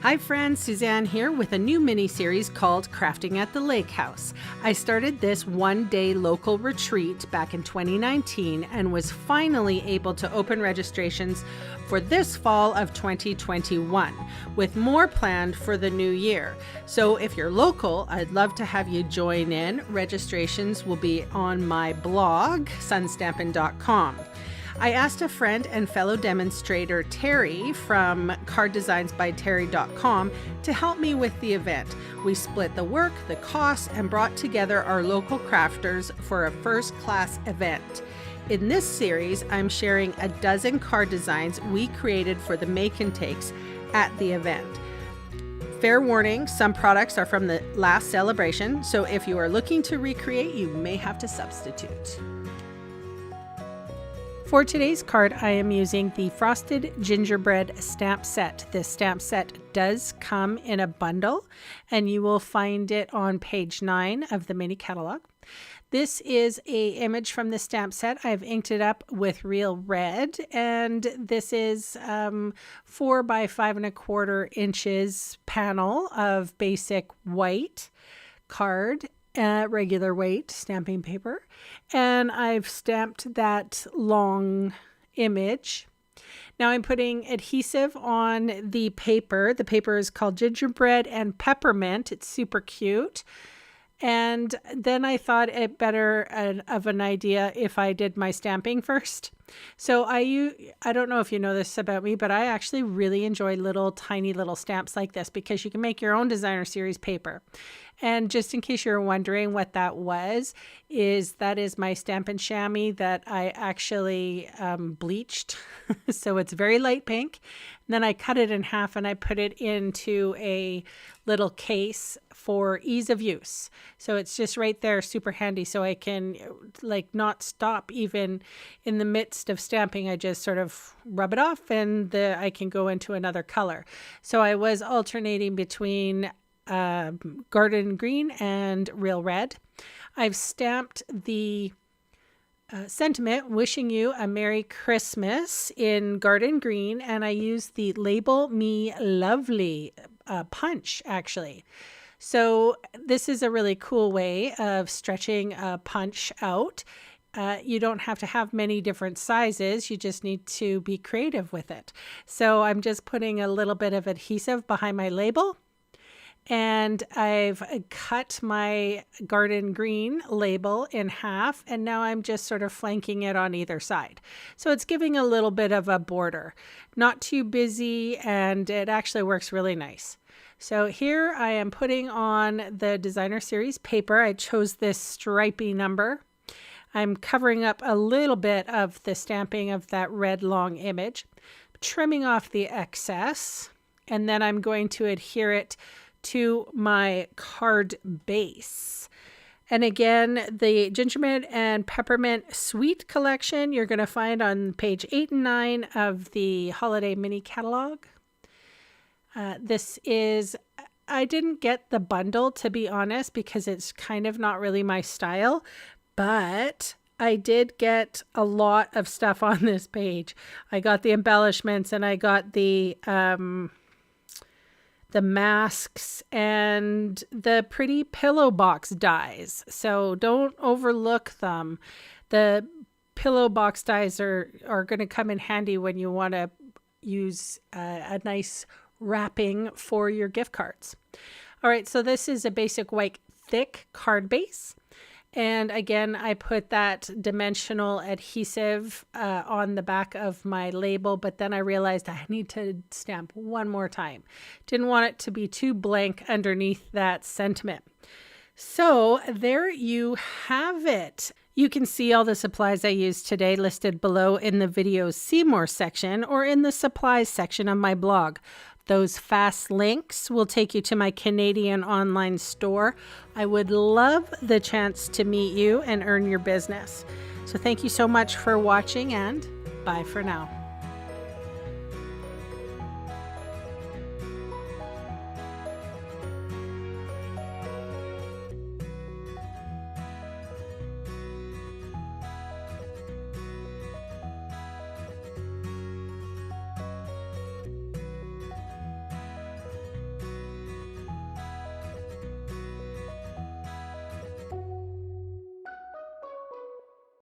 Hi friends, Suzanne here with a new mini-series called Crafting at the Lake House. I started this one-day local retreat back in 2019 and was finally able to open registrations for this fall of 2021, with more planned for the new year. So if you're local, I'd love to have you join in. Registrations will be on my blog, sunstampin.com. I asked a friend and fellow demonstrator, Terry, from carddesignsbyterry.com to help me with the event. We split the work, the costs, and brought together our local crafters for a first-class event. In this series, I'm sharing a dozen card designs we created for the make and takes at the event. Fair warning, some products are from the last celebration, so if you are looking to recreate, you may have to substitute. For today's card, I am using the Frosted Gingerbread stamp set. This stamp set does come in a bundle, and you will find it on page 9 of the mini catalog. This is an image from the stamp set. I've inked it up with real red, and this is 4 by 5¼ inches panel of basic white card. Regular weight stamping paper, and I've stamped that long image. Now I'm putting adhesive on the paper. The paper is called Gingerbread and Peppermint. It's super cute. And then I thought it better of an idea if I did my stamping first. So I don't know if you know this about me, but I actually really enjoy tiny little stamps like this because you can make your own designer series paper. And just in case you're wondering what that that is my Stampin' Chamois that I actually bleached. So it's very light pink. And then I cut it in half and I put it into a little case for ease of use. So it's just right there, super handy. So I can not stop even in the midst of stamping. I just sort of rub it off and I can go into another color. So I was alternating between garden green and real red. I've stamped the sentiment wishing you a Merry Christmas in garden green, and I used the Label Me Lovely punch actually. So this is a really cool way of stretching a punch out. You don't have to have many different sizes. You just need to be creative with it. So I'm just putting a little bit of adhesive behind my label. And I've cut my garden green label in half, and now I'm just sort of flanking it on either side. So it's giving a little bit of a border, not too busy, and it actually works really nice. So here I am putting on the designer series paper. I chose this stripy number. I'm covering up a little bit of the stamping of that red long image, trimming off the excess, and then I'm going to adhere it to my card base. And again, the Gingerbread and Peppermint Sweet collection you're going to find on page 8 and 9 of the holiday mini catalog. I didn't get the bundle, to be honest, because it's kind of not really my style, but I did get a lot of stuff on this page. I got the embellishments, and I got the masks and the pretty pillow box dies. So don't overlook them. The pillow box dies are going to come in handy when you want to use a nice wrapping for your gift cards. All right, so this is a basic white thick card base. And again, I put that dimensional adhesive on the back of my label, but then I realized I need to stamp one more time. Didn't want it to be too blank underneath that sentiment. So there you have it. You can see all the supplies I used today listed below in the video See More section or in the supplies section of my blog. Those fast links will take you to my Canadian online store. I would love the chance to meet you and earn your business. So thank you so much for watching, and bye for now.